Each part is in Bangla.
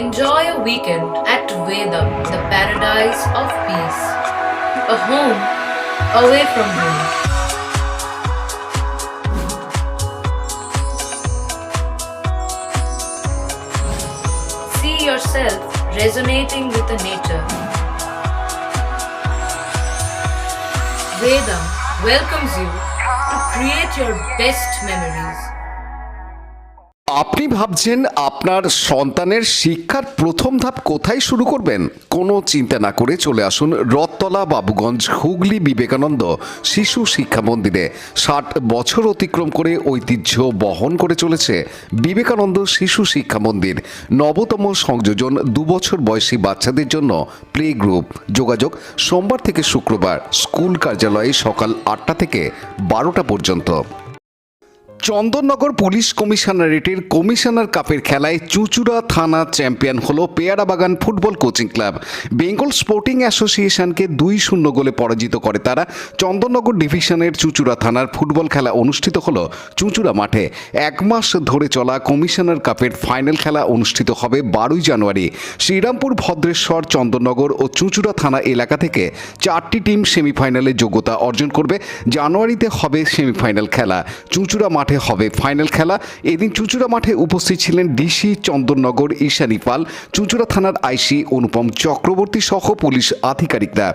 Enjoy a weekend at Vedam, the paradise of peace. A home away from home. See yourself resonating with the nature. Vedam welcomes you to create your best memories. আপনি ভাবছেন আপনার সন্তানের শিক্ষার প্রথম ধাপ কোথায় শুরু করবেন? কোনো চিন্তা না করে চলে আসুন রথতলা বাবুগঞ্জ হুগলি বিবেকানন্দ শিশু শিক্ষা মন্দিরে। 60 বছর অতিক্রম করে ঐতিহ্য বহন করে চলেছে বিবেকানন্দ শিশু শিক্ষা মন্দির। নবতম সংযোজন 2 বছর বয়সী বাচ্চাদের জন্য প্লে গ্রুপ। যোগাযোগ সোমবার থেকে শুক্রবার, স্কুল কার্যালয়ে সকাল 8টা থেকে 12টা পর্যন্ত। চন্দননগর পুলিশ কমিশনারেটের কমিশনার কাপের খেলায় চুঁচুড়া থানা চ্যাম্পিয়ন হল Peyarabagan football coaching club. Bengal Sporting অ্যাসোসিয়েশনকে 2-0 গোলে পরাজিত করে তারা। চন্দননগর ডিভিশনের চুঁচুড়া থানার ফুটবল খেলা অনুষ্ঠিত হল চুঁচুড়া মাঠে। 1 মাস ধরে চলা কমিশনার কাপের ফাইনাল খেলা অনুষ্ঠিত হবে 12 জানুয়ারি। শ্রীরামপুর, ভদ্রেশ্বর, চন্দননগর ও চুঁচুড়া থানা এলাকা থেকে 4টি টিম সেমিফাইনালে যোগ্যতা অর্জন করবে। জানুয়ারিতে হবে সেমিফাইনাল খেলা। চুঁচুড়া মাঠে হবে ফাইনাল খেলা। এদিন চুঁচুড়া মাঠে উপস্থিত ছিলেন ডিসি চন্দননগর ঈশানী পাল, চুঁচুড়া থানার আইসি অনুপম চক্রবর্তী সহ পুলিশ আধিকারিকরা।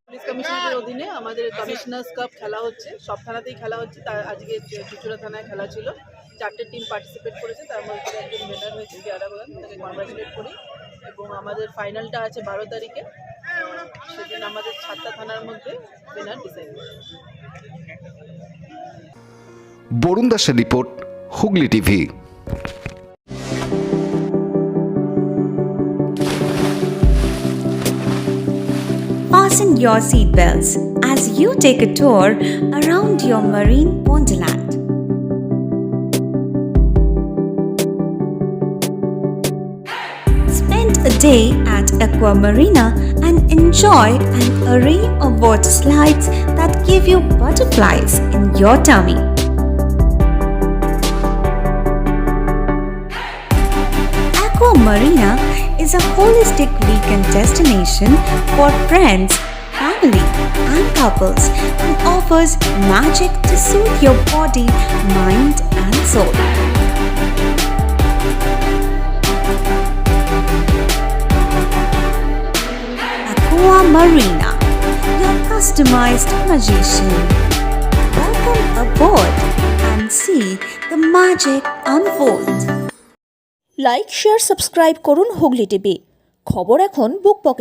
পুলিশ কমিশনারের অধীনে আমাদের কমিশনার্স কাপ খেলা হচ্ছে, সব থানাতেই খেলা হচ্ছে। তার আজকে চুঁচুড়া থানায় খেলা ছিল। 4টে টিম পার্টিসিপেট করেছে, তার মধ্যে একজন উইনার হয়েছে পেয়ারাবাগান, তাকে কনগ্রাচুলেট করি। এবং আমাদের ফাইনালটা আছে 12 তারিখে। সেদিন আমাদের 7টা থানার মধ্যে উইনার ডিসাইড হবে। বরুণ দাসের report, Hooghly TV. Fasten your seatbelts as you take a tour around your marine wonderland. Spend a day at Aqua Marina and enjoy an array of water slides that give you butterflies in your tummy. Aqua Marina is a holistic weekend destination for friends, family, and couples and offers magic to soothe your body, mind, and soul. Aqua Marina, your customized magician. Welcome aboard and see the magic unfold. Like, share, subscribe করুন হুগলি টিভি। খবর এখন বুক পকেটে।